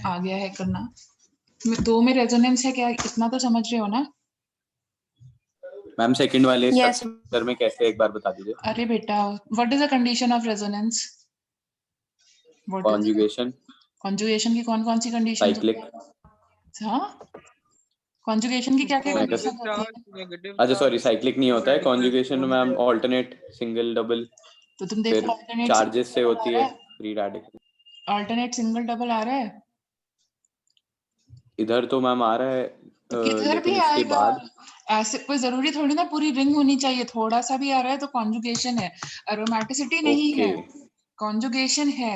आ गया है करना। दो में रेजोनेंस है क्या, इतना तो समझ रहे हो ना? मैम सेकंड वाले Yes. स्ट्रक्चर में कैसे, एक बार बता दीजिए। अरे बेटा, what is the condition of resonance? Conjugation, conjugation की कौन कौन सी कंडीशन? साइक्लिक। हाँ, कॉन्जुगेशन की क्या क्या मैं कंडीशन होती है? अच्छा सॉरी, साइक्लिक नहीं होता है कॉन्जुगेशन में मैम, ऑल्टरनेट, सिंगल, डबल। तो तुम फिर देखो ऑल्टरनेट चार्जेस से होती है free radical. Alternate single double आ रहा है? इधर तो मैम आ रहा है, तो किधर भी लेकिन इसके आएगा। बाद ऐसे कोई जरूरी थोड़ी ना पूरी रिंग होनी चाहिए, थोड़ा सा भी आ रहा है तो कॉन्जुगेशन है, एरोमेटिसिटी नहीं ओके, है, कॉन्जुगेशन है।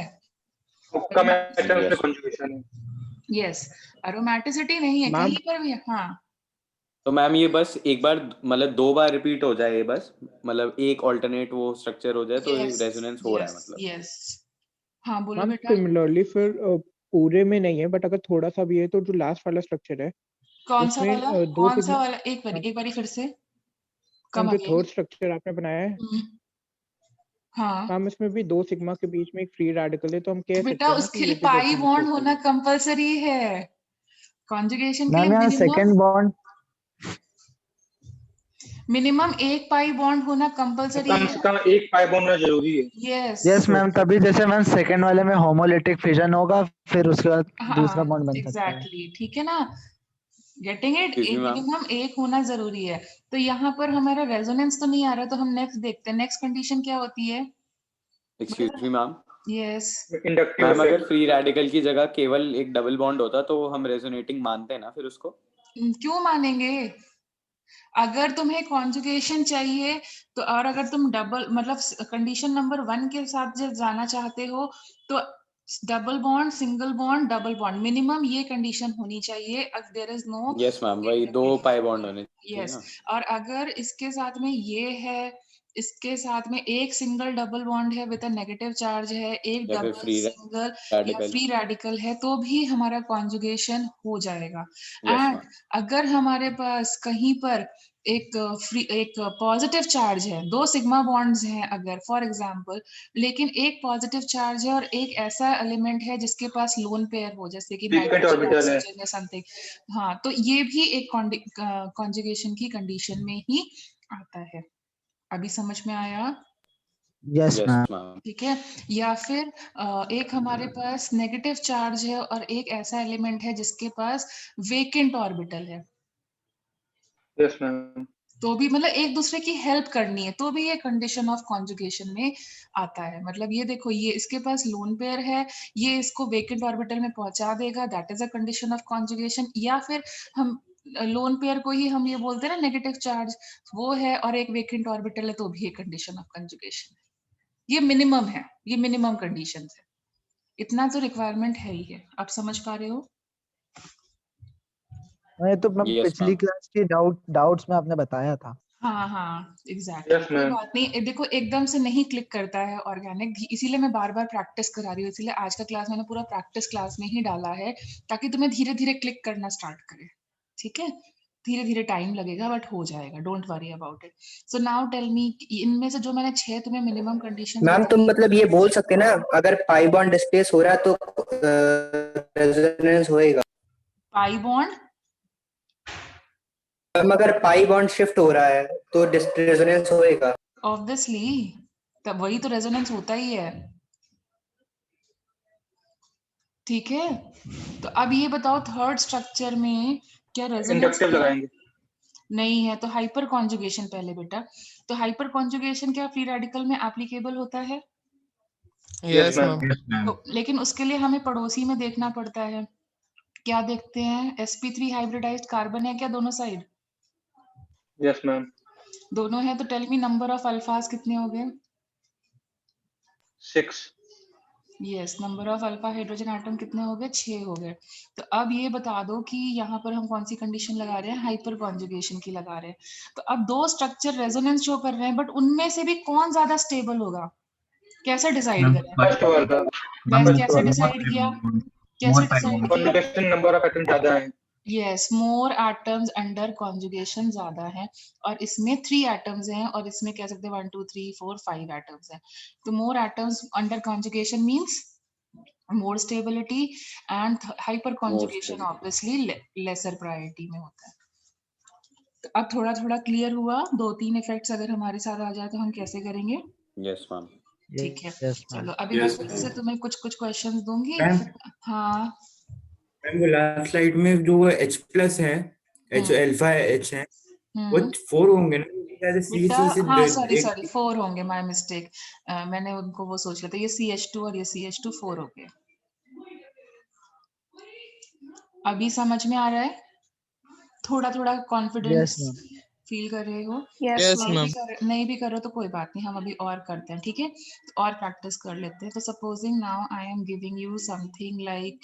कम एटम्स में कॉन्जुगेशन है। यस, एरोमेटिसिटी नहीं है मैम कहीं पर भी। हाँ, तो मैम ये बस एक बार मतलब 2 बार रिपीट हो जाए, ये बस मतलब एक ऑल्टरनेट वो स्ट्रक्चर हो जाए तो रेजोनेंस हो रहा है मतलब। यस। हाँ बोलो मैम बेटा। सिमिलरली फिर पूरे में नहीं है, बट अगर थोड़ा सा भी है तो जो लास्ट वाला स्ट्रक्चर है कौन सा उसमें वाला? दो कौन सा सिग्मा। वाला? एक बारी फिर से मैम कम जो अगेन। थर्ड स्ट्रक्चर आपने बनाया है हाँ मैम, इसमें भी 2 सिग्मा के बीच में एक फ्री रेडिकल है, तो हम कह बेटा, सकते हैं ना उसके कि ये लिए भी पाई रेजोनेंस बॉन्ड होता होना है। कंपलसरी है। कॉन्जुगेशन के लिए मैम यहाँ सेकंड बॉन्ड मिनिमम एक पाई बॉन्ड होना कंपलसरी कम है। से कम एक पाई बॉन्ड होना जरूरी है। यस। यस मैम, तभी जैसे मैम सेकंड वाले में होमोलिटिक फिजन होगा, फिर उसके बाद दूसरा हाँ बॉन्ड बन सकता है। एग्जैक्टली, ठीक है ना? Getting it? एक्सक्यूज मी एक मैम, मिनिमम एक होना जरूरी है। तो यहाँ पर हमारा रेजोनेंस तो नहीं आ रहा, तो हम नेक्स्ट देखते हैं। नेक्स्ट कंडीशन क्या होती है? Excuse me ma'am. Yes. Inductive ma'am अगर इफेक्ट। फ्री रेडिकल की जगह केवल एक डबल बॉन्ड होता तो हम रेजोनेटिंग मानते हैं ना फिर उसको? क्यों मानेंगे? अगर तुम्हें कॉन्जुगेशन चाहिए तो, और अगर तुम डबल मतलब कंडीशन नंबर 1 के साथ जब जाना चाहते हो तो double bond, single bond, double bond, minimum ये कंडीशन होनी चाहिए। अगर there is no yes ma'am, वही 2 पाई बॉन्ड होने चाहिए यस, ना। और अगर इसके साथ में ये है, इसके साथ में एक सिंगल डबल बॉन्ड है विद अ नेगेटिव चार्ज है, एक या फिर डबल फ्री सिंगल या रेडिकल। फ्री रेडिकल है, तो भी हमारा कॉन्जुगेशन हो जाएगा। यस एंड मैम, अगर हमारे पास कहीं पर एक पॉजिटिव चार्ज है, 2 सिग्मा बॉन्ड्स हैं अगर फॉर एग्जांपल, लेकिन एक पॉजिटिव चार्ज है और एक ऐसा एलिमेंट है जिसके पास लोन पेयर हो, जैसे कि Frequent नाइट्रोजन orbital है। ऑक्सीजन या समथिंग, हाँ, तो ये भी एक कॉन्जुगेशन की कंडीशन में ही आता है। अभी समझ में आया? Yes yes ma'am. मैम, ठीक है। या फिर एक हमारे पास नेगेटिव चार्ज है और एक ऐसा एलिमेंट है जिसके पास वेकेंट ऑर्बिटल है, यस मैम। तो भी मतलब एक दूसरे की हेल्प करनी है, तो भी ये कंडीशन ऑफ कॉन्जुगेशन में आता है। मतलब ये देखो, ये इसके पास लोन पेयर है, ये इसको वेकेंट ऑर्बिटल में पहुंचा देगा, that is a condition of conjugation. या फिर हम लोन पेयर को ही हम ये बोलते हैं ना नेगेटिव चार्ज, वो है और एक वेकेंट ऑर्बिटल है, तो भी एक कंडीशन ऑफ कॉन्जुगेशन है। ये मिनिमम है, ये मिनिमम कंडीशन है, इतना तो रिक्वायरमेंट है ही है। आप समझ पा रहे हो? ये तो मैम यस पिछली मैम। क्लास की डाउट्स में आपने बताया था। हाँ एग्जैक्टली, यस कोई मैम। बात नहीं। देखो एकदम से नहीं क्लिक करता है ऑर्गेनिक, इसीलिए मैं बार बार प्रैक्टिस करा रही हूँ। इसीलिए आज का क्लास मैंने पूरा प्रैक्टिस क्लास में ही डाला है, ताकि तुम्हें धीरे धीरे क्लिक करना स्टार्ट करे। ठीक है, धीरे धीरे टाइम लगेगा बट हो जाएगा, don't worry about it. So now tell me, इनमें से जो मैंने 6 तुम्हें मिनिमम कंडीशंस मैम तुम मतलब ये बोल सकते ना, अगर पाई बॉन्ड डिस्प्लेस हो रहा है तो रेजोनेंस होएगा। पाई बॉन्ड, मैम अगर पाई बॉन्ड शिफ्ट हो रहा है तो रेजोनेंस होएगा। ऑब्वियसली, तब वही तो रेजोनेंस होता ही है। ठीक है, तो अब ये बताओ थर्ड स्ट्रक्चर में क्या रेजोनेंस इंडक्टिव है? लगाएंगे। नहीं है तो हाइपर कॉन्जुगेशन पहले बेटा। तो हाइपर कॉन्जुगेशन क्या फ्री रेडिकल में एप्लीकेबल होता है? Yes ma'am. तो लेकिन उसके लिए हमें पड़ोसी में देखना पड़ता है। क्या देखते हैं? sp3 हाइब्रिडाइज्ड कार्बन है क्या दोनों साइड? Yes ma'am. दोनों है, तो टेल मी नंबर ऑफ अल्फाज कितने हो गए? 6। Yes, number of alpha hydrogen atom कितने हो गए? 6 हो गए। तो अब ये बता दो कि यहाँ पर हम कौन सी कंडीशन लगा रहे हैं? हाइपर कॉन्जुगेशन की लगा रहे हैं। तो अब 2 स्ट्रक्चर रेजोनेंस शो कर रहे हैं, बट उनमें से भी कौन ज्यादा स्टेबल होगा? कैसे डिसाइड करें? फर्स्ट वाला। बस फर्स्ट कैसे वाला। डिसाइड किया? कैसे डिसाइड किया? कॉन्जुगेशन नंबर ऑफ एटम ज्यादा है। यस, मोर एटम्स अंडर कॉन्जुगेशन ज्यादा है, और इसमें 3 एटम्स हैं, और इसमें कह सकते हैं 1 2 3 4 5 एटम्स हैं। तो मोर atoms under conjugation means more stability, and hyper conjugation stability. obviously lesser priority में होता है. तो अब थोड़ा थोड़ा क्लियर हुआ. 2-3 इफेक्ट्स अगर हमारे साथ आ जाए तो हम कैसे करेंगे? Yes, ma'am. ठीक है. Yes, ma'am. चलो अभी मैं फिर से तुम्हें कुछ कुछ क्वेश्चंस दूंगी. हाँ. मैम वो लास्ट स्लाइड में जो H प्लस है, H अल्फा H है, वो 4 होंगे ना? बेटा से हाँ सॉरी 4 होंगे. My mistake. मैंने उनको वो सोच लिया था. ये CH2 और ये CH2 4 हो गए. अभी समझ में आ रहा है? थोड़ा थोड़ा कॉन्फिडेंस Yes, ma'am. फील कर रहे हो? Yes, ma'am. नहीं भी कर रहे हो तो कोई बात नहीं. हम अभी और करते हैं. ठीक है, तो और प्रैक्टिस कर लेते हैं. तो supposing now I am giving you something like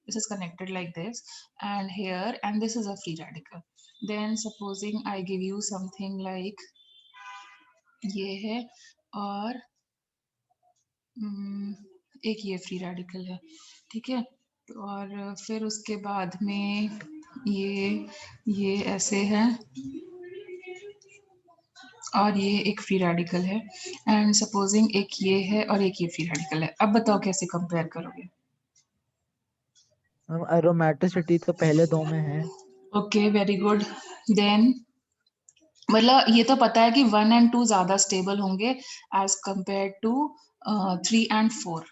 this is connected like this and here, and this is a free radical. Then supposing I give you something like ये है और एक ये फ्री रेडिकल है. ठीक है, और फिर उसके बाद में ये ऐसे है और ये एक फ्री रेडिकल है. एंड सपोजिंग एक ये है और एक ये फ्री रेडिकल है. अब बताओ कैसे कंपेयर करोगे? एरोमेटिसिटी तो पहले दो में है. Okay, very good. देन मतलब ये तो पता है कि 1 and 2 ज्यादा स्टेबल होंगे as compare to 3 and 4.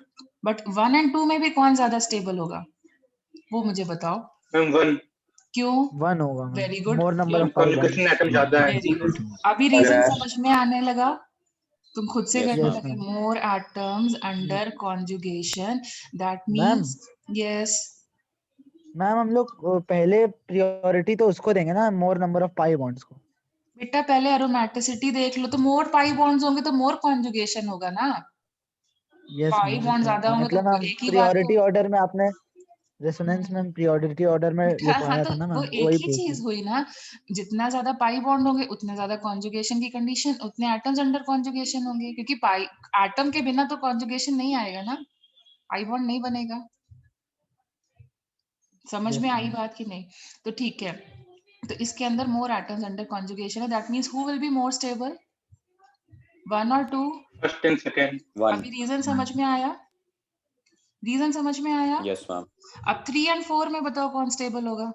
But 1 and 2 में भी कौन ज्यादा स्टेबल होगा वो मुझे बताओ. मैम 1. क्यों? 1 होगा ma'am. Very good. More number of pi bonds. Conjugation atom ज्यादा है. Very good. अभी रीजन समझ में आने लगा. तुम खुद से Yes, करने Yes, लगे. ma'am. More atoms under conjugation. That ma'am means yes. Ma'am हम लोग पहले प्रायोरिटी तो उसको देंगे ना, मोर नंबर ऑफ पाई बॉन्ड्स को. बेटा पहले एरोमेटिसिटी देख लो. तो मोर पाई बॉन्ड्स होंगे तो मोर कॉन्जुगेशन होगा ना. यस पाई मैम. बॉन्ड ज्यादा होंगे मतलब तो मैम एक ही बात प्रायोरिटी तो ऑर्डर में आपने रेजोनेंस में प्रायोरिटी ऑर्डर में हाँ, लिखवाया तो था ना वो मैम, एक वही ही पूछ चीज रही. हुई ना. जितना ज्यादा पाई बॉन्ड होंगे उतने ज्यादा कॉन्जुगेशन की कंडीशन, उतने एटम्स अंडर कॉन्जुगेशन होंगे. क्योंकि पाई एटम के बिना तो कॉन्जुगेशन नहीं आएगा ना. पाई बॉन्ड नहीं बनेगा. समझ Yes, में आई ma'am. बात कि नहीं? तो ठीक है. तो इसके अंदर मोर एटम्स अंडर कॉन्जुगेशन है. That means who will be more stable, 1 और 2? First and second. 1. अभी रीजन समझ में आया? रीजन समझ में आया? Yes, ma'am. अब 3 and 4 में बताओ कौन स्टेबल होगा?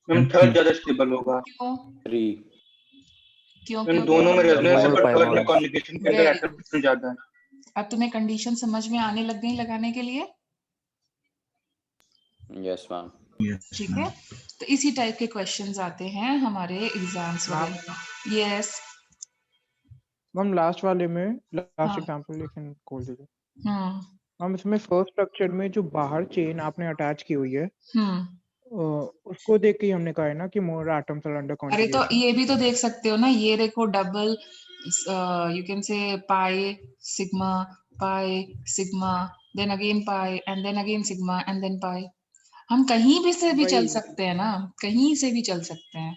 मैम थर्ड ज्यादा स्टेबल होगा. क्यों? 3. क्यों मैम क्यों दोनों में रेजोनेंस है More पर pi थर्ड में bonds. कॉन्जुगेशन के अंदर वेरी एटम गुड. ज्यादा है. अब तुम्हें कंडीशन समझ में आने लग गई लगाने के लिए? Yes, ma'am. ठीक है, तो इसी टाइप के क्वेश्चंस आते हैं हमारे एग्जाम्स वगैरह में. यस मैम लास्ट वाले में लास्ट हाँ. एग्जांपल लेकिन खोल दीजिए. हम्म मैम इसमें फर्स्ट स्ट्रक्चर में जो बाहर चेन आपने अटैच की हुई है हम्म उसको देख के ही हमने कहा है ना कि मोर एटम्स आर अंडर अरे तो कॉन्जुगेशन. ये भी तो देख सकते हो ना. ये देखो double, you can say pi sigma then again pi and then again sigma and then pi. हम कहीं भी से भी चल वही सकते हैं ना. कहीं से भी चल सकते हैं.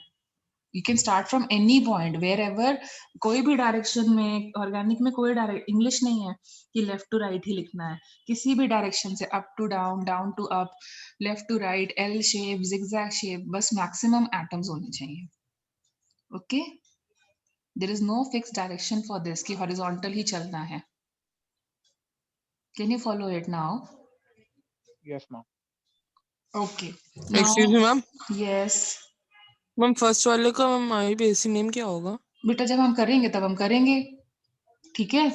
You can start from any point wherever. कोई भी डायरेक्शन में. ऑर्गेनिक में कोई इंग्लिश नहीं है कि लेफ्ट टू राइट ही लिखना है. किसी भी डायरेक्शन से up to down, down to up, left to right, L shape, zigzag shape, बस मैक्सिमम एटम्स होने चाहिए. Okay, there is no fix direction for this कि हॉरिजॉन्टल ही चलना है. Can you follow it now? Yes ma'am. Okay Excuse me, ma'am. Yes ma'am first वाले का ma'am IUPAC name क्या होगा? बेटा जब हम करेंगे तब हम करेंगे. ठीक है,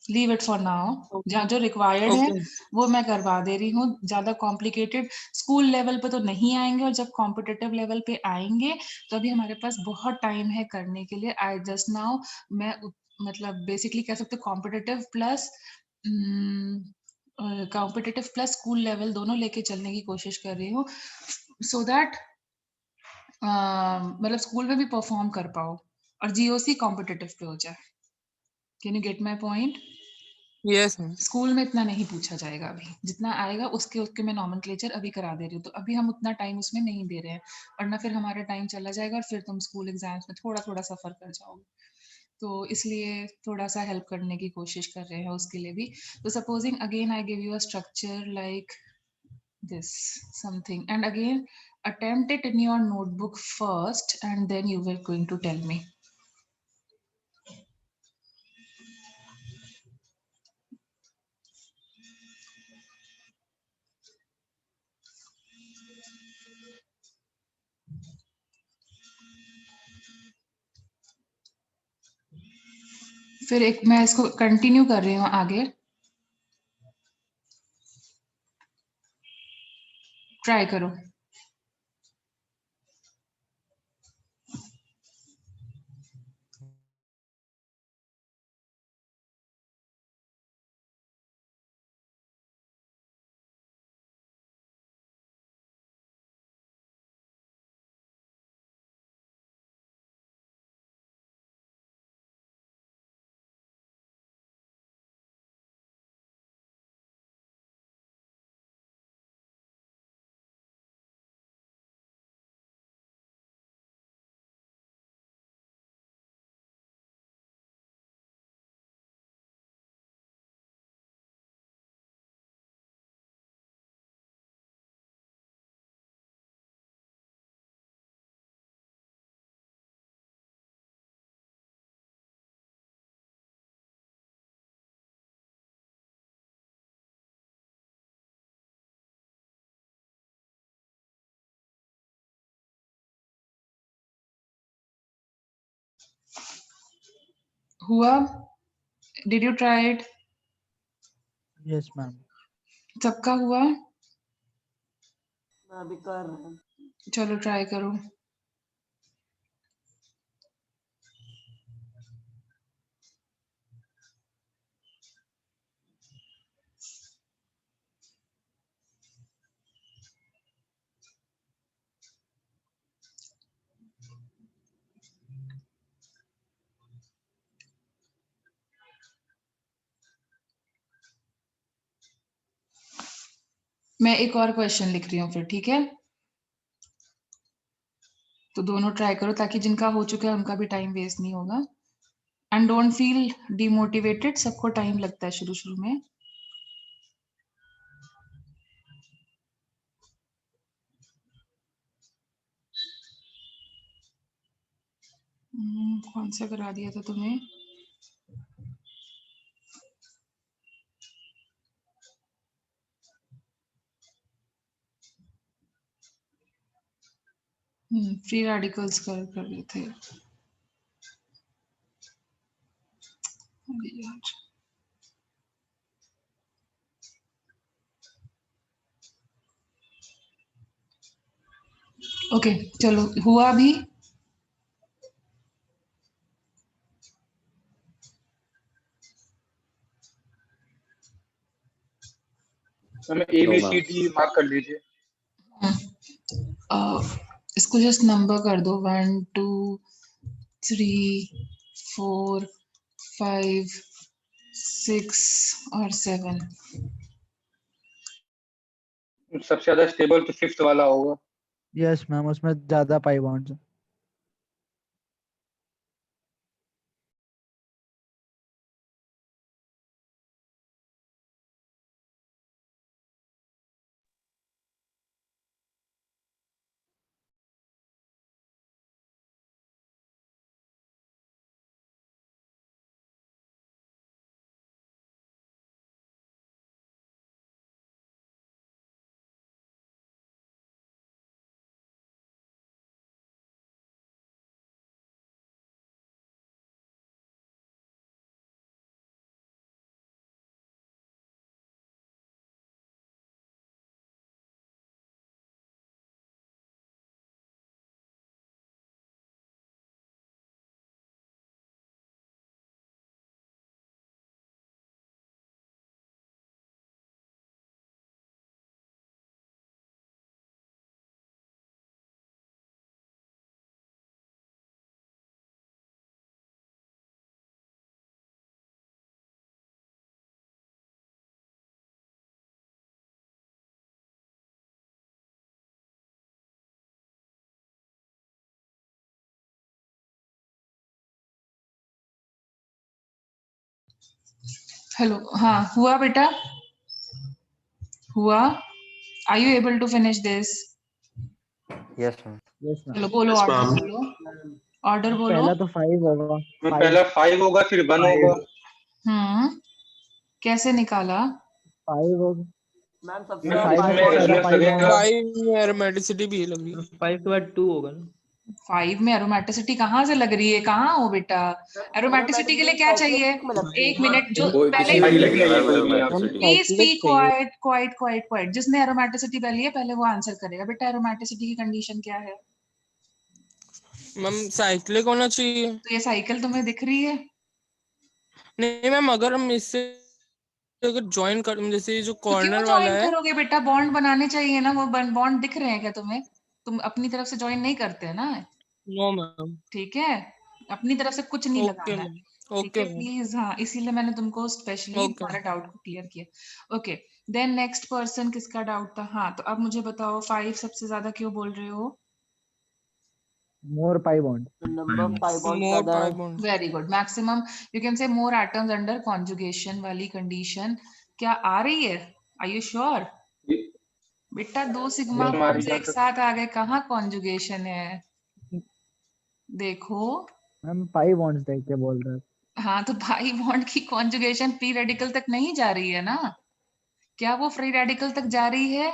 लीव इट फॉर नाउ. जहाँ जो रिक्वायर्ड है Okay. वो मैं करवा दे रही हूँ. ज्यादा कॉम्प्लिकेटेड स्कूल लेवल पे तो नहीं आएंगे, और जब कॉम्पिटिटिव लेवल पे आएंगे तो अभी हमारे पास बहुत टाइम है करने के लिए. आई जस्ट नाउ मैं मतलब बेसिकली कह सकते कॉम्पिटिटिव प्लस स्कूल लेवल दोनों लेके चलने की कोशिश कर रही हूँ, सो दैट मतलब स्कूल में भी परफॉर्म कर पाओ और जीओसी कॉम्पिटिटिव पे हो जाए. Can you get my point? Yes, ma'am. School में इतना नहीं पूछा जाएगा. अभी जितना आएगा उसके मैं नॉमेनक्लेचर अभी करा दे रही हूँ. तो अभी हम उतना टाइम उसमें नहीं दे रहे हैं, वरना फिर हमारा टाइम चला जाएगा और फिर तुम स्कूल एग्जाम्स में थोड़ा थोड़ा सफर कर जाओगे. तो इसलिए थोड़ा सा हेल्प करने की कोशिश कर रहे हैं उसके लिए भी. तो supposing again I give you a structure like this something, and again attempt it in your notebook first and then you were going to tell me. फिर एक मैं इसको कंटिन्यू कर रही हूँ आगे, ट्राई करो। हुआ? Did you try it? Yes ma'am. सबका हुआ? अभी कर रहे हैं। चलो ट्राई करो। मैं एक और क्वेश्चन लिख रही हूँ फिर, ठीक है? तो दोनों ट्राई करो ताकि जिनका हो चुका है उनका भी टाइम वेस्ट नहीं होगा। एंड डोंट फील डिमोटिवेटेड, सबको टाइम लगता है शुरू शुरू में। कौन सा करा दिया था तुम्हें? फ्री रेडिकल्स कर रहे थे। अरे यार, ओके चलो, हुआ भी? मैम ABCD मार्क कर लीजिए। इसको जस्ट नंबर कर दो, 1 2 3 4 5 6 और 7। सबसे ज्यादा स्टेबल तो 5th वाला होगा। यस मैम, उसमें ज्यादा पाई बॉन्ड्स हैं। हेलो, हाँ हुआ बेटा? हुआ? Are you able to finish this? Yes ma'am. Yes ma'am. चलो बोलो, Yes, ऑर्डर ma'am. बोलो, ऑर्डर बोलो। पहला तो 5 होगा। मैम 5 पहला 5 होगा, फिर 1 होगा। कैसे निकाला? 5 होगा। मैम सबसे मैम five इसमें से ज्यादा H+ pi लगेगा। bond। 5 में एरोमेटिसिटी भी लग रही है। 5 के बाद 2 होगा ना। 5 में एरोमेटिसिटी कहाँ से लग रही है? कहाँ हो बेटा? एरोमेटिसिटी के लिए क्या चाहिए? एक मिनट, जो कोई पहले किसी में भी साइक्लिक लगेगा नहीं है मैम कोई भी यहाँ। हम एरोमेटिसिटी। प्लीज बी साइक्लिक चाहिए। क्वाइट। जिसने एरोमेटिसिटी पहली है पहले वो आंसर करेगा। बेटा एरोमेटिसिटी की कंडीशन क्या है? मैम साइक्लिक होना चाहिए। तो ये साइकिल तुम्हें दिख रही है? नहीं मैम, अगर हम इससे अगर ज्वाइन कर, जैसे ये जो तो क्यों कॉर्नर वाला ज्वाइन है। करोगे बेटा? बॉन्ड बनाने चाहिए ना। वो बॉन्ड दिख रहे हैं क्या तुम्हें? तुम अपनी तरफ से ज्वाइन नहीं करते ना। No ma'am. ठीक है, अपनी तरफ से कुछ नहीं ओके लगाना है। मैम। ठीक ओके है मैम। प्लीज। हाँ, इसीलिए मैंने तुमको स्पेशली ओके तुम्हारा डाउट को क्लियर किया। ओके, देन नेक्स्ट पर्सन किसका डाउट था? हाँ, तो अब मुझे बताओ 5 सबसे ज्यादा क्यों बोल रहे हो? More pi bond। Number of pi bonds more ज्यादा पाई है। Bond. Very good. Maximum you can say more atoms under conjugation वाली कंडीशन क्या आ रही है? Are you sure? बेटा 2 सिग्मा Yes, बॉन्ड्स हमारी एक साथ आ गए, कहाँ कॉन्जुगेशन है? देखो। मैम pi bonds देख के बोल रहे हैं। हाँ, तो पाई बॉन्ड की कॉन्जुगेशन फ्री रेडिकल तक नहीं जा रही है ना? क्या वो फ्री रेडिकल तक जा रही है?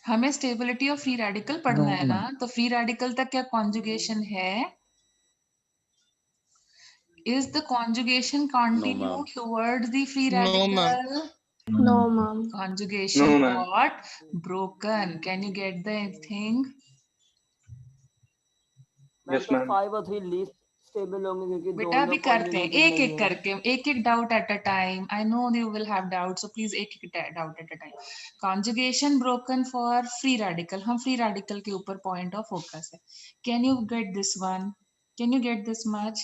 हमें स्टेबिलिटी ऑफ फ्री रेडिकल पढ़ना No है ना, मैम। तो फ्री रेडिकल तक क्या कॉन्जुगेशन है? Is the conjugation continue ma'am. Towards the free no ma'am. Radical? No, ma'am. Conjugation No, ma'am. got broken. Can you get the thing? Ma'am Yes, तो ma'am. 5 और 3 least stable होंगे क्योंकि बेटा अभी दोनों करते हैं कॉन्जुगेटेड एक नहीं एक है। करके, एक doubt at a time. I know you will have doubt, so please एक doubt at a time. Conjugation broken for free radical, हम फ्री रेडिकल के ऊपर पॉइंट ऑफ फोकस है। Can you get this one? Can you get this much?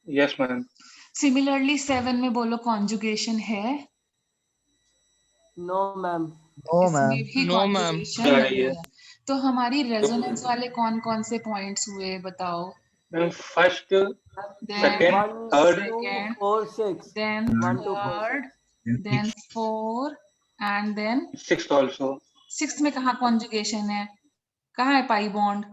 Yes, ma'am. Similarly 7 में बोलो conjugation है? No ma'am. No इसमें ma'am. भी no ma'am. Conjugation आ रही नहीं है। है। तो हमारी रेजोनेंस वाले कौन कौन से पॉइंट्स हुए बताओ? Ma'am, first, Then second, 1 third, 2 second, 4 6 then 1 2 4 third, 6 then 4 and then sixth also. 6th में कहाँ कॉन्जुगेशन है? कहाँ है pi bond?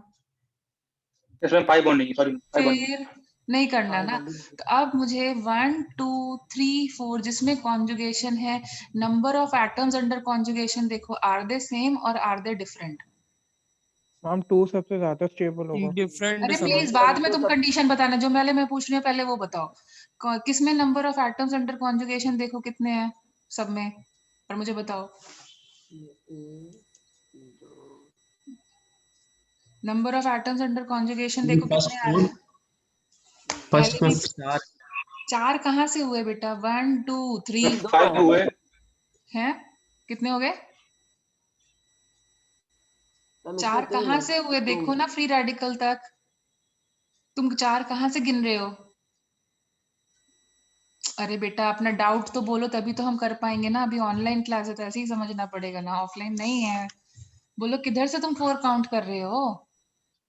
Yes, ma'am. Pi bond नहीं, sorry, pi bond नहीं. फिर नहीं करना pi ना। bond तो अब मुझे 1 2 3 4 जिसमें कॉन्जुगेशन है, number of atoms under conjugation देखो, आर दे सेम और आर दे डिफरेंट? मैम 2 सबसे ज्यादा स्टेबल होगा। डिफरेंट अरे समझ। प्लीज बाद में तो तुम सब कंडीशन बताना, जो मैं पूछ रही हूँ पहले वो बताओ। किसमें number of atoms under conjugation देखो कितने हैं सब में, और मुझे बताओ number of atoms under conjugation देखो कितने आ रहे हैं? फर्स्ट पहले में भी 4 कहाँ से हुए बेटा? 1 2 3 दो 5 है। हुए. हैं? कितने हो गए? मैम 4 इसमें 3 कहाँ है। से हुए? देखो 2 ना फ्री रेडिकल तक। तुम 4 कहाँ से गिन रहे हो? अरे बेटा अपना डाउट तो बोलो, तभी तो हम कर पाएंगे ना। अभी ऑनलाइन क्लास है तो ऐसे ही समझना पड़ेगा ना, ऑफलाइन नहीं है। बोलो किधर से तुम 4 काउंट कर रहे हो?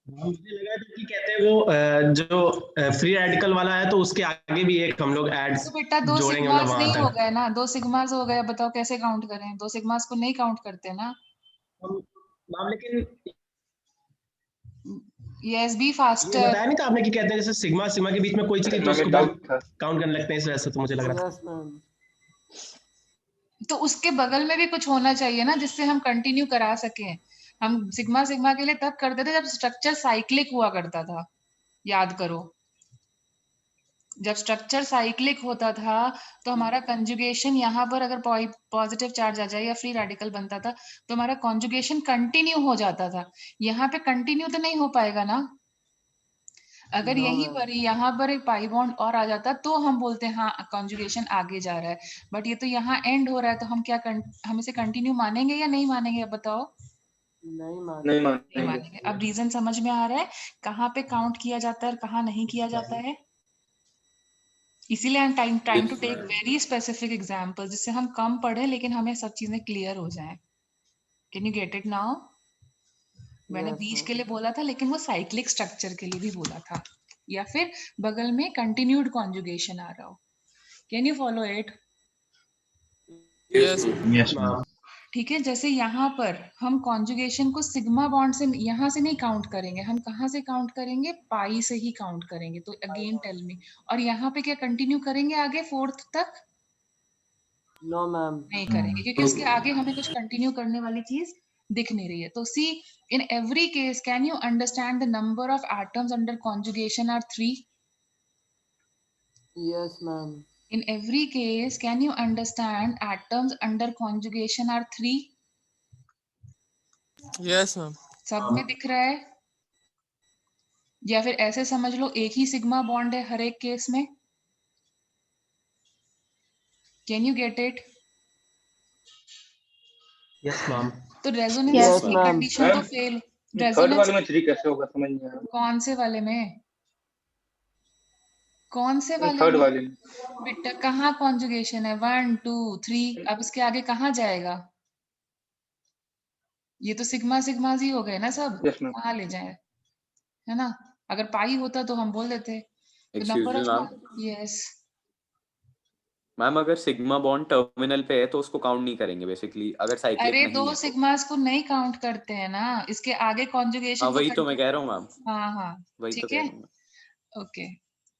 मुझे लगा था कि कहते हैं वो जो फ्री रेडिकल वाला है तो उसके आगे भी एक हम लोग ऐड तो बेटा 2 जोड़ेंगे मतलब सिग्मास वहां नहीं हो तक। गए ना? 2 सिग्मास हो गए, बताओ कैसे काउंट करें? 2 सिग्मास को नहीं काउंट करते ना। मैम लेकिन यस बी ये फास्टर। बताया नहीं था आपने कि कहते हैं जैसे सिग्मा सिग्मा के बीच में कोई चीज थी तो मैम उसको एक डाउट था. काउंट करने लगते हैं, इस वजह से तो मुझे लग रहा था। Yes ma'am. तो उसके बगल में भी कुछ होना चाहिए ना जिससे हम कंटिन्यू करा सकें। हम सिग्मा सिग्मा के लिए तब करते थे जब स्ट्रक्चर साइक्लिक हुआ करता था, याद करो। जब स्ट्रक्चर साइक्लिक होता था तो हमारा कंजुगेशन यहाँ पर अगर पॉजिटिव चार्ज आ जाए या फ्री रेडिकल बनता था तो हमारा कॉन्जुगेशन कंटिन्यू हो जाता था। यहाँ पे कंटिन्यू तो नहीं हो पाएगा ना। अगर नो यहीं मैम। पर यहाँ पर एक पाई बॉन्ड और आ जाता तो हम बोलते हैं हाँ कॉन्जुगेशन आगे जा रहा है। बट ये तो यहाँ एंड हो रहा है, तो हम क्या हम इसे कंटिन्यू मानेंगे या नहीं मानेंगे? अब बताओ। नहीं नहीं मानेंगे। नहीं मानेंगे. मानेंगे। अब रीजन समझ में आ रहा है कहाँ पे काउंट किया जाता है और कहाँ नहीं किया जाता है? इसीलिए I am trying to take very specific examples जिससे हम कम पढ़े लेकिन हमें सब चीजें क्लियर हो जाएं। Can you get it now? मैंने यस बीच मैम। के लिए बोला था लेकिन वो साइक्लिक स्ट्रक्चर के लिए भी बोला था, या फिर बगल में कंटिन्यूड कॉन्जुगेशन आ रहा हो। Can you follow it? Yes yes ma'am. ठीक है, जैसे यहाँ पर हम कॉन्जुगेशन को सिग्मा बॉन्ड से यहाँ से नहीं काउंट करेंगे, हम कहाँ से काउंट करेंगे? पाई से ही काउंट करेंगे। तो अगेन टेल मी, और यहाँ पे क्या कंटिन्यू करेंगे आगे 4th तक? No ma'am. नहीं करेंगे क्योंकि उसके आगे हमें कुछ कंटिन्यू करने वाली चीज दिख नहीं रही है। तो see in every case can you understand the number of atoms under conjugation are 3? Yes ma'am. In every case, can you understand atoms under conjugation are 3? Yes ma'am. सब में दिख रहा है? या फिर ऐसे समझ लो एक ही सिग्मा बॉन्ड है हर एक केस में? Can you get it? Yes ma'am. तो रेजोनेंस Yes, की ma'am. कंडीशन तो फेल। थर्ड वाले में 3 कैसे होगा समझ नहीं आ कौन से वाले में? कौन से रहा। वाले थर्ड में? वाले में बेटा कहाँ कॉन्जुगेशन है? 1 2 3। अब इसके आगे कहाँ जाएगा? ये तो सिग्मा सिग्मा ही हो गए ना सब। Yes ma'am. कहाँ ले जाए? है ना? अगर पाई होता तो हम बोल देते। Excuse me ma'am. Yes. Ma'am अगर सिग्मा बॉन्ड टर्मिनल पे है तो उसको काउंट नहीं करेंगे बेसिकली, अगर साइक्लिक अरे नहीं दो है तो। सिग्मास को नहीं काउंट करते हैं ना, इसके आगे कॉन्जुगेशन हाँ को वही तो मैं कह रहा हूँ मैम, हाँ हाँ वही तो ठीक कह है। रहा हूँ मैं। ओके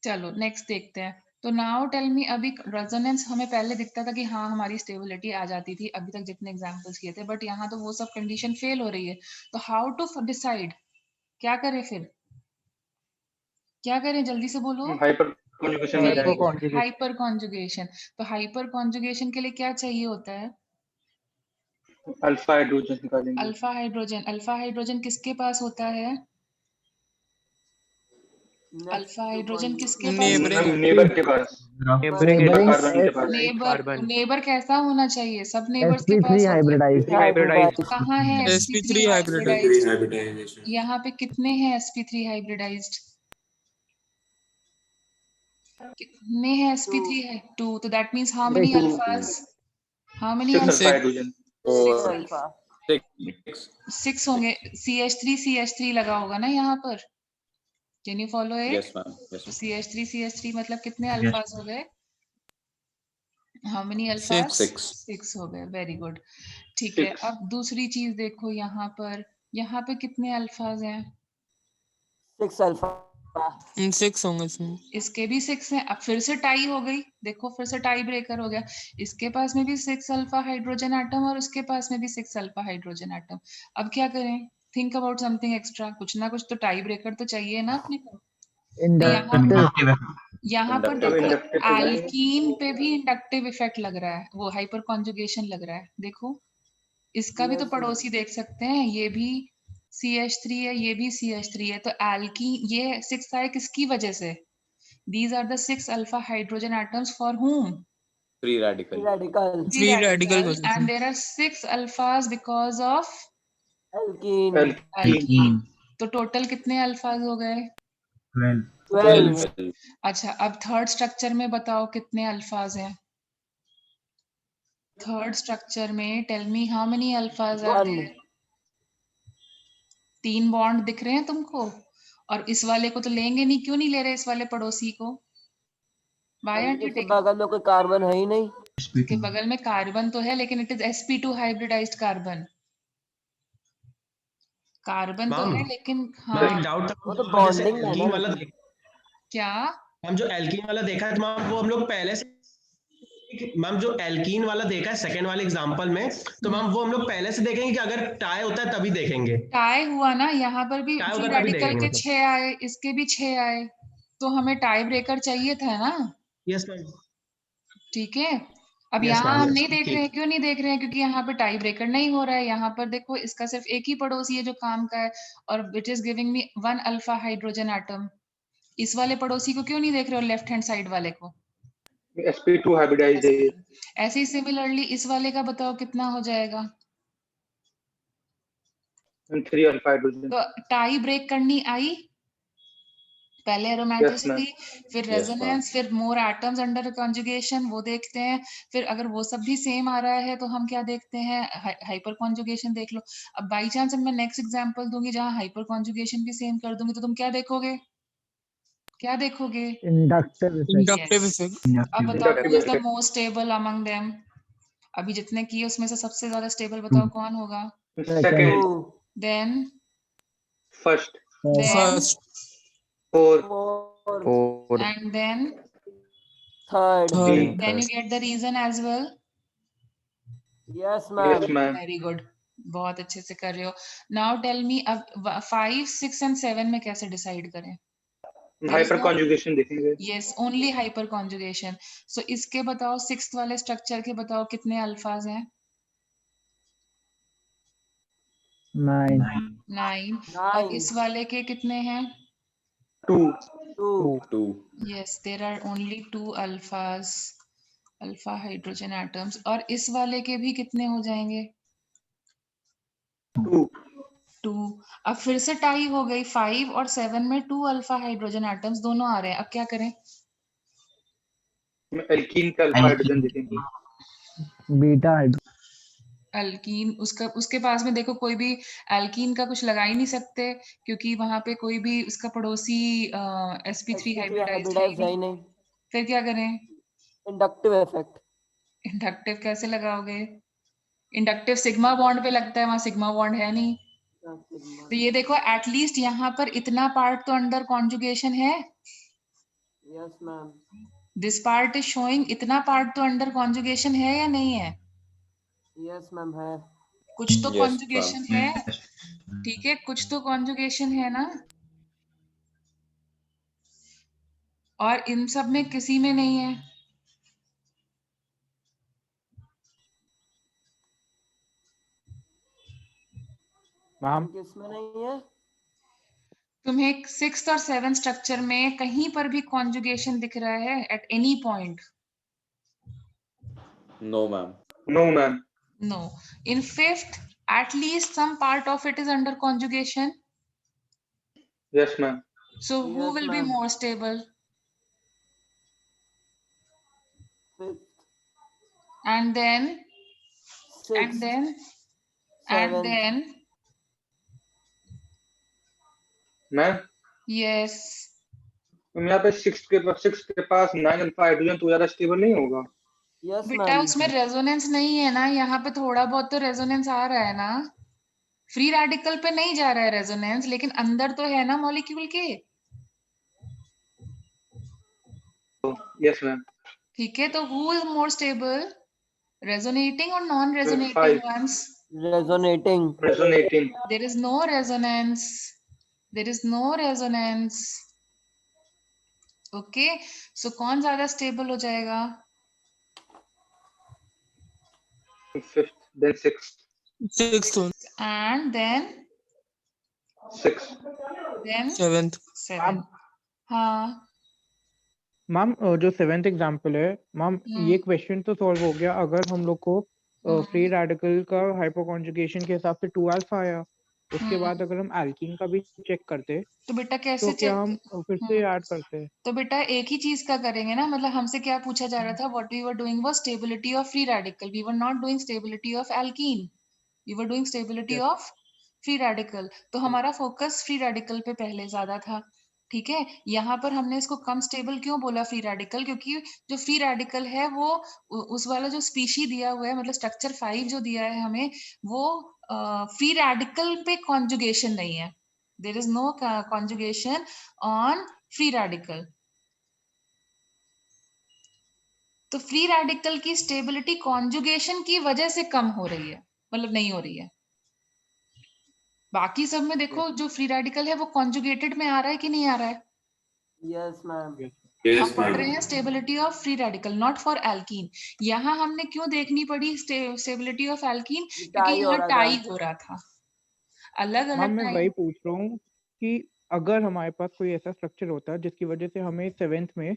चलो नेक्स्ट देखते हैं। तो नाउ टेल मी, अभी रेजोनेंस हमें पहले दिखता था कि हाँ हमारी स्टेबिलिटी आ जाती थी अभी तक जितने एग्जांपल्स किए थे, बट यहाँ तो वो सब कंडीशन फेल हो रही है। तो हाउ टू डिसाइड, क्या करें फिर? क्या करें जल्दी से बोलो। हाइपर कॉन्जुगेशन में जाएंगे। Hyper conjugation. तो हाइपर कॉन्जुगेशन के लिए क्या चाहिए होता है? अल्फा हाइड्रोजन निकालेंगे। Alpha hydrogen. अल्फा हाइड्रोजन किसके पास होता है? अल्फा हाइड्रोजन किसके पास होता है? नेबर के पास। Neighboring कार्बन के पास। नेबर। नेबर कैसा होना चाहिए? सब नेबर्स के sp3 पास होता है। hybridized। कहाँ है sp3 sp3 हाइब्रिडाइज्ड। हाइब्रिडाइज्ड? यहाँ पे कितने हैं sp3 हाइब्रिडाइज्ड? कितने हैं sp3 है? 2। तो that means how many alphas? How many 6 alpha hydrogen. 6 alpha. 6 होंगे। CH3 लगा होगा ना यहाँ पर। Can you follow it? Yes ma'am, yes. CH3 मतलब कितने अल्फाज हो गए? हाउ मेनी अल्फाज? 6 हो गए। Very good. ठीक है, अब दूसरी चीज देखो यहाँ पर। यहाँ पे कितने अल्फाज हैं? 6 अल्फा। 6 होंगे इसमें। इसके भी 6 हैं। अब फिर से टाई हो गई, देखो फिर से टाई ब्रेकर हो गया। इसके पास में भी 6 अल्फा हाइड्रोजन एटम और उसके पास में भी 6 अल्फा हाइड्रोजन एटम। अब क्या करें? Think about something extra. कुछ ना कुछ तो टाई ब्रेकर तो चाहिए ना अपने को। यहाँ पर देखो एल्कीन पे भी इंडक्टिव इफेक्ट लग रहा है, वो हाइपर कॉन्जुगेशन लग रहा है। देखो इसका भी तो पड़ोसी देख सकते हैं, ये भी CH3 है, ये भी CH3 है। तो एल्कीन ये 6 आए किसकी वजह से? These are the 6 alpha hydrogen atoms for whom? Free radical. Radical. Free radical And there are 6 alphas because of alkene. alkene. तो टोटल कितने अल्फाज हो गए? 12। अच्छा अब थर्ड स्ट्रक्चर में बताओ कितने अल्फाज हैं? थर्ड स्ट्रक्चर में टेल मी हाउ मेनी अल्फाज आर देयर? 3 बॉन्ड दिख रहे हैं तुमको? और इस वाले को तो लेंगे नहीं, क्यों नहीं ले रहे इस वाले पड़ोसी को? Why aren't you taking? बगल में कोई कार्बन है ही नहीं। इसके बगल में कार्बन तो है लेकिन it is sp2 hybridised carbon. Carbon तो है लेकिन हाँ। एक डाउट था, वो तो जैसे बॉन्डिंग है एल्कीन ना। वाला क्या? हम जो एल्कीन वाला देखा है मैम, वो हम लोग पहले से मैम जो एल्कीन वाला देखा है सेकंड वाले एग्जांपल में, तो मैम वो हम लोग पहले से देखेंगे कि अगर टाई होता है तभी देखेंगे? टाई हुआ ना, यहाँ पर भी टाई फ्री होता है तभी रेडिकल देखेंगे के मतलब। 6 आए, इसके भी 6 आए, तो हमें टाई ब्रेकर चाहिए था ना। Yes ma'am. ठीक है, अब Yes, यहाँ ma'am, हम yes, नहीं देख ठीक। रहे हैं, क्यों नहीं देख रहे हैं? क्योंकि यहाँ पर टाई ब्रेकर नहीं हो रहा है। यहाँ पर देखो इसका सिर्फ एक ही पड़ोसी है जो काम का है और it is giving me 1 alpha hydrogen atom. इस वाले पड़ोसी को क्यों नहीं देख रहे हो, लेफ्ट हैंड साइड वाले को? sp2 हाइब्रिडाइज्ड है। ऐसे ही सिमिलरली इस वाले का बताओ कितना हो जाएगा? 3 अल्फा हाइड्रोजन। तो टाई ब्रेक करनी आई, पहले एरोमेटिसिटी, फिर रेजोनेंस, फिर मोर एटम्स अंडर कॉन्जुगेशन, वो देखते हैं। फिर अगर वो सब भी सेम आ रहा है तो हम क्या देखते हैं? हाइपर कॉन्जुगेशन देख लो। अब बाई चांस मैं नेक्स्ट एग्जांपल दूंगी जहां हाइपर कॉन्जुगेशन भी सेम कर दूंगी, तो तुम क्या देखोगे? क्या देखोगे? Inductive inductive effect. अब बताओ who is the most stable among them? अभी जितने किए उसमें से सबसे ज्यादा स्टेबल बताओ कौन होगा? Second. Then first. First. Fourth. and then third. can you get the reason as well? Yes ma'am. Ma'am. Very good, बहुत अच्छे से कर रहे हो। नाउ टेल मी, अब 5, 6 एंड 7 में कैसे डिसाइड करें? हाइपर कॉन्जुगेशन देखेंगे। Yes, only hyperconjugation. So इसके बताओ, 6th वाले स्ट्रक्चर के बताओ कितने अल्फाज हैं? 9 9। और 9 इस वाले के कितने हैं? 2 2 2 यस, देयर आर ओनली 2 अल्फाज, अल्फा हाइड्रोजन एटम्स। और इस वाले के भी कितने हो जाएंगे? 2 2। अब फिर से टाई हो गई, 5 और 7 में 2 अल्फा हाइड्रोजन एटम्स दोनों आ रहे हैं। अब क्या करें? एल्कीन का अल्फा हाइड्रोजन देखेंगे। बीटा अल्कीन, उसका उसके पास में देखो कोई भी एल्कीन का कुछ लगा ही नहीं सकते, क्योंकि वहां पे कोई भी उसका पड़ोसी sp3 हाइब्रिडाइज्ड है ही है ही नहीं। नहीं। फिर क्या करें? Inductive effect. इंडक्टिव कैसे लगाओगे? इंडक्टिव सिग्मा बॉन्ड पे लगता है, वहां सिग्मा बॉन्ड है नहीं। तो ये देखो, एटलीस्ट यहाँ पर इतना पार्ट तो अंडर कॉन्जुगेशन है। Yes ma'am. This part is showing, इतना पार्ट तो अंडर कॉन्जुगेशन है या नहीं है? यस मैम है। कुछ तो Yes, कॉन्जुगेशन है, ठीक है, कुछ तो कॉन्जुगेशन है ना। और इन सब में किसी में नहीं है। मैम किसमें नहीं है? तुम्हें 6th और 7th स्ट्रक्चर में कहीं पर भी कॉन्जुगेशन दिख रहा है at any point? no ma'am. No ma'am. No. In 5th, at least some part of it is under conjugation. Yes ma'am. So who Yes, will be ma'am. more stable? 5th, And then, 6th, and then, 7th. and then, ma'am yes. यहाँ पे 6 के पास 9 alpha hydrogen तो ज्यादा stable नहीं होगा। Yes बेटा ma'am. उसमें resonance नहीं है ना, यहाँ पे थोड़ा बहुत तो रेजोनेंस आ रहा है ना। फ्री रेडिकल पे नहीं जा रहा है रेजोनेंस, लेकिन अंदर तो है ना मॉलिक्यूल के। Yes ma'am. ठीक है, तो who is more stable, resonating और non 5 resonating ones? Resonating. Resonating. There is no resonance. There is no resonance. Okay, so कौन ज्यादा स्टेबल हो जाएगा? 5th then 6th 6th And then 6th 7th। 7. हाँ। Ma'am जो 7th एग्जांपल है ma'am, ये question तो सॉल्व हो गया अगर हम लोग को फ्री रेडिकल का हाइपोकॉन्जुगेशन के हिसाब से 2 अल्फा आया। उसके बाद अगर हम एल्कीन का भी चेक करते तो बेटा तो कैसे क्या चेक? हम फिर से ऐड करते? तो बेटा एक ही चीज का करेंगे ना, मतलब हमसे क्या पूछा जा रहा था, what we were doing was stability of free radical, we were not doing stability of alkene, we were doing stability Yes. Of free radical. तो हमारा फोकस फ्री रेडिकल पे पहले ज्यादा था, ठीक है। यहाँ पर हमने इसको कम स्टेबल क्यों बोला फ्री रेडिकल, क्योंकि जो फ्री रेडिकल है वो उस वाला जो स्पीशी दिया हुआ है, मतलब स्ट्रक्चर 5 जो दिया है हमें, वो फ्री रेडिकल पे कॉन्जुगेशन नहीं है। There is no conjugation on free radical. तो फ्री रेडिकल की स्टेबिलिटी कॉन्जुगेशन की वजह से कम हो रही है, मतलब नहीं हो रही है। बाकी सब में देखो जो फ्री रेडिकल है वो कॉन्जुगेटेड में आ रहा है कि नहीं आ रहा है? Yes ma'am. हम पढ़ रहे हैं stability of free radical, not for alkene. यहाँ हमने क्यों देखनी पड़ी स्टेबिलिटी ऑफ एल्कीन, क्योंकि यहाँ टाई हो रहा था, अलग मैम अलग मैं टाई। वही पूछ रहा हूँ कि अगर हमारे पास कोई ऐसा स्ट्रक्चर होता जिसकी वजह से हमें 7th में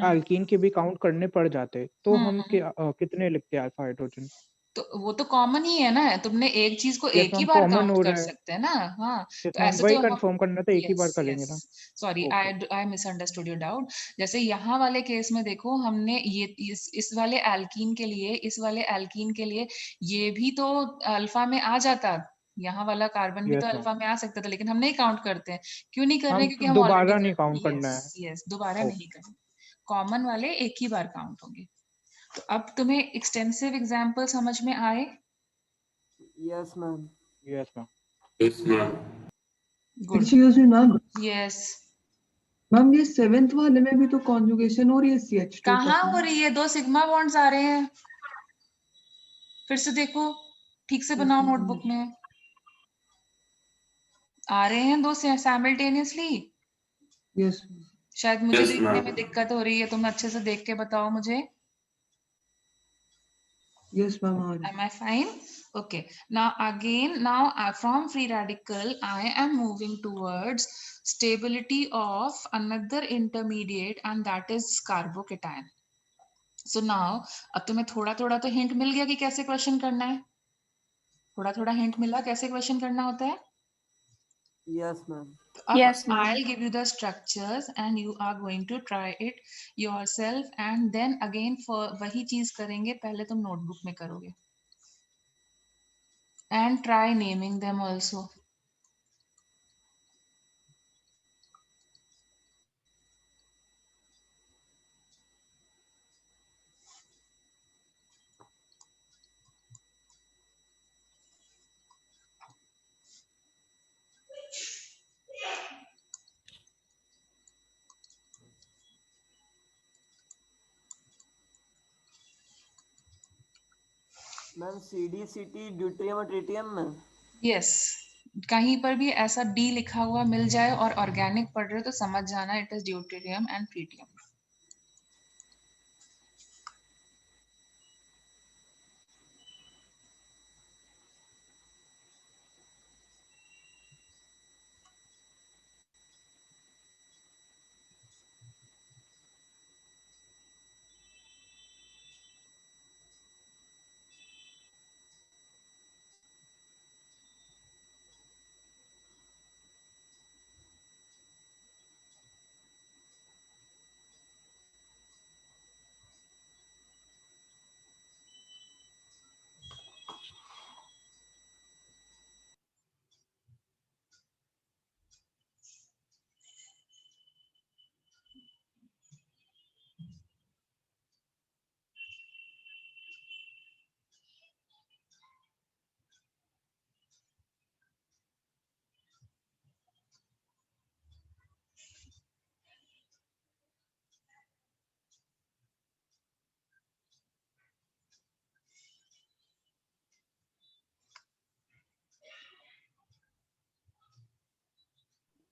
एल्कीन के भी काउंट करने पड़ जाते तो हम कितने लिखते अल्फा हाइड्रोजन? तो वो तो कॉमन ही है ना, तुमने एक चीज को यस एक ही मैम, बार कॉमन काउंट हो कर रहा है। सकते हैं ना। हाँ, यस तो मैम, ऐसे वही तो कंफर्म करना था, एक ही बार करेंगे ना। Sorry, Okay. I misunderstood your doubt. जैसे यहाँ वाले केस में देखो, हमने ये इस वाले एल्कीन के लिए, इस वाले एल्कीन के लिए ये भी तो अल्फा में आ जाता, यहाँ वाला कार्बन भी यस तो मैम, अल्फा में आ सकता था, लेकिन हम नहीं काउंट करते हैं। क्यों नहीं कर रहे? हम क्योंकि हम दोबारा ऑलरेडी नहीं काउंट करना है। यस, दोबारा Okay. नहीं करेंगे, कॉमन वाले एक ही बार काउंट होंगे। तो अब तुम्हें एक्सटेंसिव एग्जाम्पल समझ में आए? Yes ma'am. Yes ma'am. Good. Excuse me ma'am, yes. Ma'am ये 7th वाले में भी तो कॉन्जुगेशन हो रही है CH2 कहाँ हो रही है? 2 सिग्मा बॉन्ड्स आ रहे हैं। फिर से देखो, ठीक से बनाओ नोटबुक में। आ रहे हैं दो साइमल्टेनियसली? यस शायद मुझे Yes, देखने ma'am. में दिक्कत हो रही है, तुम अच्छे से देख के बताओ मुझे। यस मैम आ रही Am I fine? Okay. Now again, from free radical, I am moving towards stability of another intermediate, and that is carbocation. So now, अब तुम्हें थोड़ा थोड़ा तो हिंट मिल गया कि कैसे क्वेश्चन करना है। थोड़ा थोड़ा हिंट मिला कैसे क्वेश्चन करना होता है। Yes, ma'am. Yes, ma'am. I'll give you the structures and you are going to try it yourself, and then again for वही चीज करेंगे, पहले तुम नोटबुक में करोगे। And try naming them also. Ma'am CDCT deuterium और ट्रिटियम में। Yes. कहीं पर भी ऐसा डी लिखा हुआ मिल जाए और ऑर्गेनिक पढ़ रहे हो तो समझ जाना it is deuterium and tritium.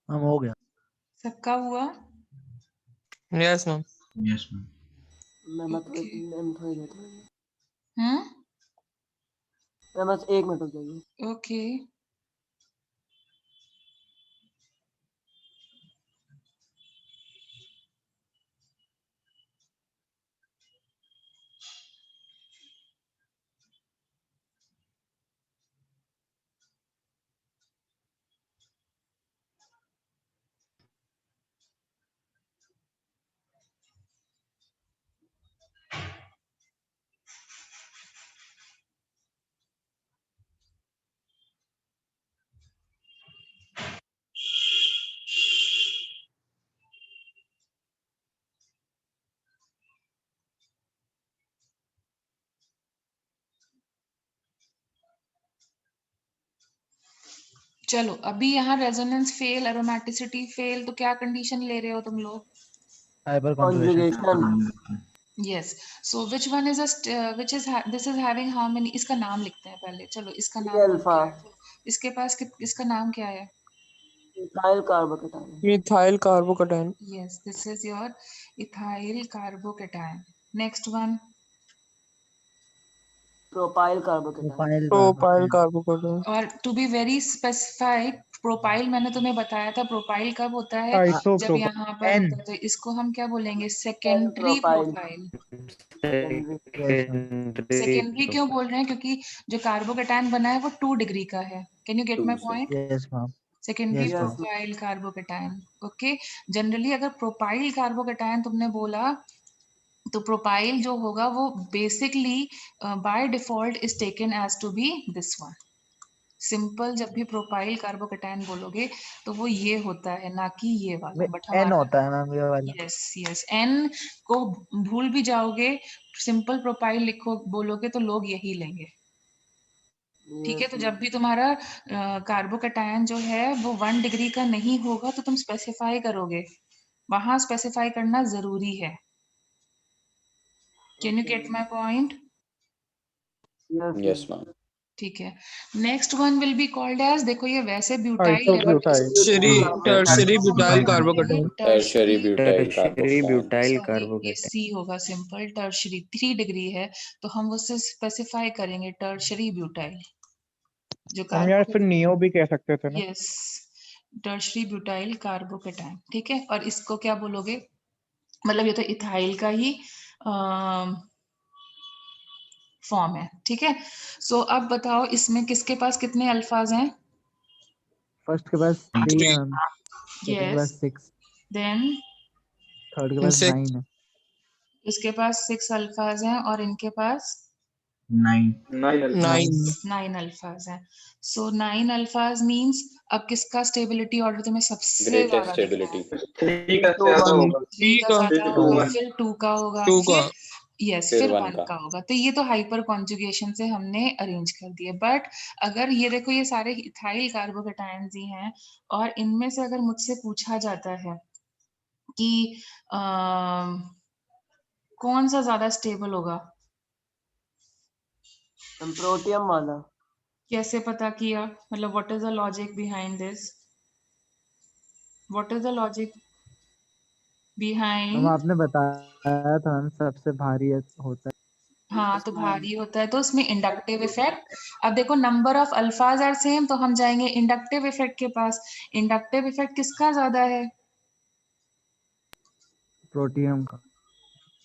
हम हो गया। सबका हुआ? Yes, ma'am. Yes, ma'am. Ma'am Okay. थोड़ी देर हम्म, मैम बस 1 मिनट रुक जाइए। ओके। चलो अभी यहाँ रेजोनेंस फेल, एरोमेटिसिटी फेल, तो क्या कंडीशन ले रहे हो तुम लोग? Hyper conjugation. Conjugation. Yes. So which one is which is this is having how many, इसका नाम लिखते हैं पहले। चलो इसका नाम अल्फा। क्या है? इसके पास इसका नाम क्या है? Ethyl carbocation. Methyl carbocation. Yes, this is your ethyl carbocation. Next one. Propyl carbocation. Propyl carbocation. और to be very specified, propyl मैंने तुम्हें बताया था, प्रोपाइल कब होता है? जब आइसोप्रोपाइल यहाँ पर N। होता है, तो इसको हम क्या बोलेंगे? Secondary propyl. Propyl. Secondary secondary क्यों बोल रहे हैं? क्योंकि जो कार्बोकेटाइन बना है वो 2 डिग्री का है। कैन यू गेट 2 माई से point? Yes ma'am. Secondary Yes, ma'am. Propyl carbocation. Okay. Generally अगर प्रोपाइल कार्बोकेटाइन तुमने बोला तो प्रोपाइल जो होगा वो basically by default is taken as to be this one. Simple जब भी प्रोपाइल कार्बोकेटाइन बोलोगे तो वो ये होता है, ना कि ये वाला। बट N हमारा होता है मैम ये वाला। यस यस, एन को भूल भी जाओगे, सिंपल प्रोपाइल लिखो बोलोगे तो लोग यही लेंगे। ठीक है, तो जब भी तुम्हारा कार्बोकेटाइन जो है वो 1 डिग्री का नहीं होगा तो तुम स्पेसिफाई करोगे, वहां स्पेसिफाई करना जरूरी है। Can you get my point? Yes ma'am. ठीक है, next one will be called as, देखो ये वैसे butyl isobutyl. Tertiary butyl carbocation. Tertiary butyl tertiary butyl ये कार्बोकेटाइन। सी होगा, सिंपल टर्शरी 3 डिग्री है तो हम उससे स्पेसिफाई करेंगे टर्शरी ब्यूटाइल जो हम यार फिर नियो भी कह सकते थे ना। Yes, tertiary butyl carbocation. ठीक है, और इसको क्या बोलोगे, मतलब ये तो इथाइल का ही फॉर्म है। ठीक है, सो अब बताओ इसमें किसके पास कितने अल्फाज हैं? फर्स्ट के पास 3 है मैम, सेकंड के पास यस, 6, देन थर्ड के पास 9 है। इसके पास 6 अल्फाज हैं और इनके पास 9 अल्फाज हैं। सो 9 अल्फाज मींस अब किसका स्टेबिलिटी ऑर्डर तुम्हें सबसे ग्रेटेस्ट ज्यादा स्टेबिलिटी। 3 का ज्यादा होगा, 3 का ज्यादा होगा, फिर 2 का होगा, 2 का, यस, फिर फिर 1 1 का। का होगा। तो ये तो हाइपर कॉन्जुगेशन से हमने अरेंज कर दिए। बट अगर ये देखो ये सारे इथाइल कार्बोकेटायंस ही हैं और इनमें से अगर मुझसे पूछा जाता है कि कौन सा ज्यादा स्टेबल होगा, प्रोटियम वाला। कैसे पता किया, मतलब what is the logic behind this, what is the logic हम बिहाइंड? आपने बताया था हम सबसे भारी होता है। हाँ, तो भारी होता है तो उसमें इंडक्टिव इफेक्ट। अब देखो नंबर ऑफ अल्फाज आर सेम तो हम जाएंगे इंडक्टिव इफेक्ट के पास। इंडक्टिव इफेक्ट किसका ज्यादा है? प्रोटियम का।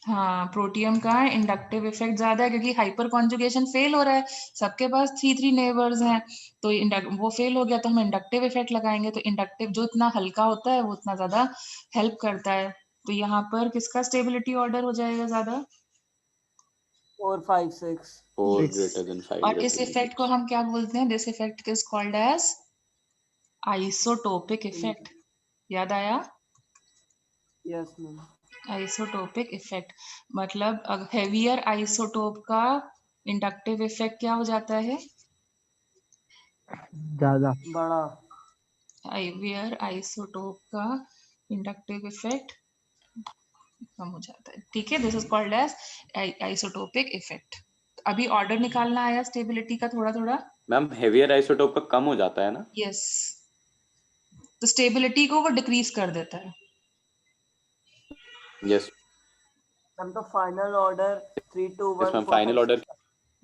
हाँ, प्रोटियम का इंडक्टिव इफेक्ट ज्यादा है क्योंकि हाइपर कॉन्जुगेशन फेल हो रहा है, सबके पास 3 नेबर्स हैं तो वो फेल हो गया तो हम इंडक्टिव इफेक्ट लगाएंगे। तो इंडक्टिव जो इतना हल्का होता है वो उतना ज्यादा हेल्प करता है। तो यहाँ पर किसका स्टेबिलिटी ऑर्डर हो जाएगा ज्यादा? 4 5 6। 4 6। greater than 5 और greater इस than इफेक्ट को 6। हम क्या बोलते हैं? This effect is called as isotopic effect. याद आया? Yes ma'am. आइसोटोपिक इफेक्ट मतलब हेवियर आइसोटोप का इंडक्टिव इफेक्ट क्या हो जाता है? ज्यादा बड़ा। हेवियर आइसोटोप का इंडक्टिव इफेक्ट कम हो जाता है। ठीक है, this is called as isotopic effect. अभी ऑर्डर निकालना आया स्टेबिलिटी का थोड़ा थोड़ा। मैम हेवियर आइसोटोप का कम हो जाता है ना? यस, तो स्टेबिलिटी को वो डिक्रीज कर देता है। यस। हम तो final order 3 2 yes 1 ma'am, 4 final 5 order. 6।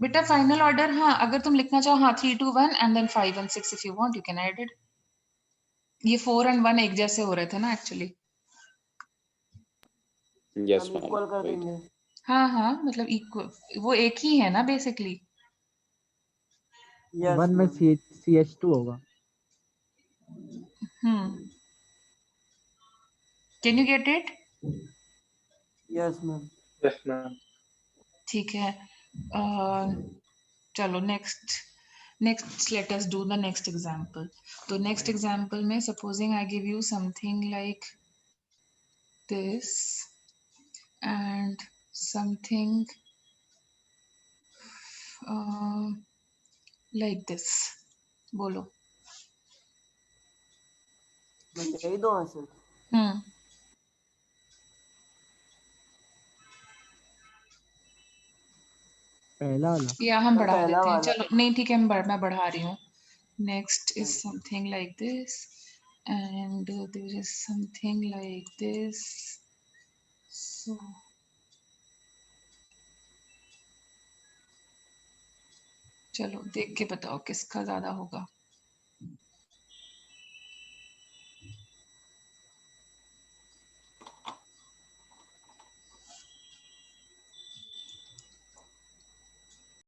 बेटा फाइनल ऑर्डर, हाँ अगर तुम लिखना चाहो, हाँ 3 2 1 and then 5 1 6 if you want you can add it. ये 4 एंड 1 एक जैसे हो रहे थे ना एक्चुअली। यस हम मैम, इक्वल कर वही। हाँ देंगे। हाँ, मतलब इक्वल, वो एक ही है ना बेसिकली। यस 1 में मैम। CH2 होगा। Can you get it? Yes ma'am. Yes ma'am. ठीक है, चलो next let us do the next example. तो नेक्स्ट एग्जांपल में supposing I give you something like this and something like this, बोलो। मैं यही दो मैसेज। पहला वाला। या हम बढ़ा पहला देते हैं, वाला। चलो नहीं ठीक है, मैं बढ़ा रही हूँ। Next is something like this and there is something like this. So चलो देख के बताओ किसका ज्यादा होगा।